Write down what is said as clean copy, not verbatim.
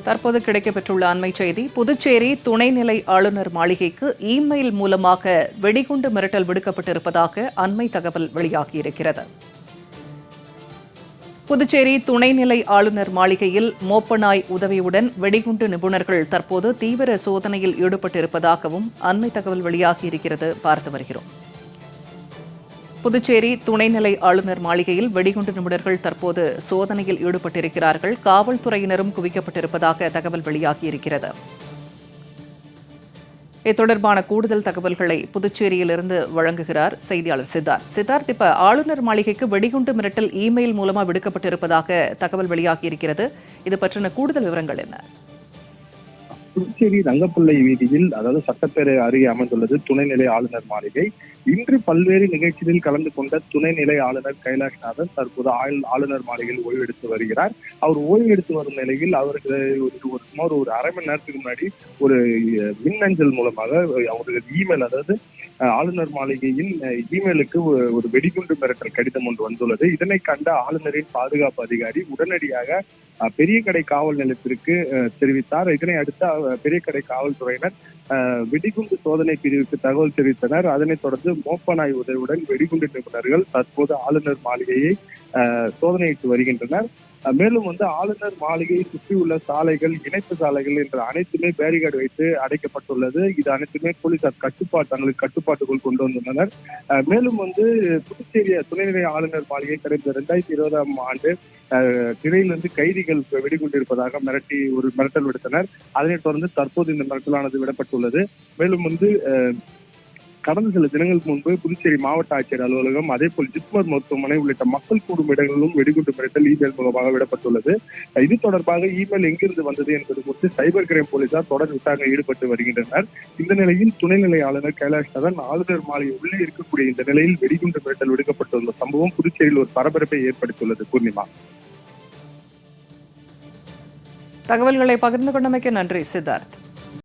தற்போது கிடைக்கப்பெற்றுள்ள அண்மை செய்தி. புதுச்சேரி துணைநிலை ஆளுநர் மாளிகைக்கு இமெயில் மூலமாக வெடிகுண்டு மிரட்டல் விடுக்கப்பட்டிருப்பதாக அண்மை தகவல் வெளியாகியிருக்கிறது. புதுச்சேரி துணைநிலை ஆளுநர் மாளிகையில் மோப்பநாய் உதவியுடன் வெடிகுண்டு நிபுணர்கள் தற்போது தீவிர சோதனையில் ஈடுபட்டிருப்பதாகவும் அண்மை தகவல் வெளியாகியிருக்கிறது. பார்த்து வருகிறோம். புதுச்சேரி துணைநிலை ஆளுநர் மாளிகையில் வெடிகுண்டு நிபுணர்கள் தற்போது சோதனையில் ஈடுபட்டிருக்கிறார்கள். காவல்துறையினரும் குவிக்கப்பட்டிருப்பதாக தகவல் வெளியாகியிருக்கிறது. இது தொடர்பான கூடுதல் தகவல்களை புதுச்சேரியிலிருந்து வழங்குகிறார் செய்தியாளர் சித்தார்த். சித்தார்த், இப்ப ஆளுநர் மாளிகைக்கு வெடிகுண்டு மிரட்டல் இமெயில் மூலமா விடுக்கப்பட்டிருப்பதாக தகவல் வெளியாகியிருக்கிறது. இது பற்றின கூடுதல் விவரங்கள் என்ன? புதுச்சேரி ரங்கப்பிள்ளை வீதியில், அதாவது சட்டப்பேரவை அருகே அமைந்துள்ளது துணைநிலை ஆளுநர் மாளிகை. இன்று பல்வேறு நிகழ்ச்சிகளில் கலந்து கொண்ட துணைநிலை ஆளுநர் கைலாஷ்நாதன் தற்போது ஆளுநர் மாளிகையில் ஓய்வெடுத்து வருகிறார். அவர் ஓய்வெடுத்து வரும் நிலையில் அவருக்கு சுமார் ஒரு அரை மணி நேரத்துக்கு முன்னாடி ஒரு மின்னஞ்சல் மூலமாக அவருக்கு இமெயில், அதாவது ஆளுநர் மாளிகையின் இமெயிலுக்கு ஒரு வெடிகுண்டு மிரட்டல் கடிதம் ஒன்று வந்துள்ளது. இதனை கண்ட ஆளுநரின் பாதுகாப்பு அதிகாரி உடனடியாக பெரிய கடை காவல் நிலையத்திற்கு தெரிவித்தார். இதனை அடுத்து பெரிய கடை காவல்துறையினர் வெடிகுண்டு சோதனை பிரிவுக்கு தகவல் தெரிவித்தனர். அதனைத் தொடர்ந்து மோப்பநாய் உதவியுடன் வெடிகுண்டு நிபுணர்கள் தற்போது ஆளுநர் மாளிகையை சோதனையிட்டு வருகின்றனர். மேலும் ஆளுநர் மாளிகையை சுற்றியுள்ள சாலைகள், இணைப்பு சாலைகள் என்ற அனைத்துமே பேரிகார்டு வைத்து அடைக்கப்பட்டுள்ளது. இது அனைத்துமே போலீசார் தங்களுக்கு கட்டுப்பாட்டுக்குள் கொண்டு வந்துள்ளனர். மேலும் புதுச்சேரி துணைநிலை ஆளுநர் மாளிகை கடந்த 2020ஆம் ஆண்டு சிறையிலிருந்து கைதிகள் வெடிகொண்டிருப்பதாக மிரட்டி ஒரு மிரட்டல் விடுத்தனர். அதனைத் தொடர்ந்து தற்போது இந்த மிரட்டலானது விடப்பட்டுள்ளது. மேலும் கடந்த சில தினங்களுக்கு முன்பு புதுச்சேரி மாவட்ட ஆட்சியர் அலுவலகம், அதே போல் ஜிப்மர் மருத்துவமனை உள்ளிட்ட மக்கள் கூடும் இடங்களிலும் வெடிகுண்டு மிரட்டல் இமெயில் மூலமாக விடப்பட்டுள்ளது. இது தொடர்பாக இமெயில் எங்கிருந்து வந்தது என்பது குறித்து சைபர் கிரைம் போலீசார் தொடர் விசாரணை ஈடுபட்டு வருகின்றனர். இந்த நிலையில் துணைநிலை ஆளுநர் கைலாஷ்நாதன் ஆளுநர் மாளிகை உள்ளே இருக்கக்கூடிய இந்த நிலையில் வெடிகுண்டு மிரட்டல் விடுக்கப்பட்டுள்ள சம்பவம் புதுச்சேரியில் ஒரு பரபரப்பை ஏற்படுத்தியுள்ளது. பூர்ணிமா, தகவல்களை பகிர்ந்து கொண்டமைக்கு நன்றி சித்தார்த்.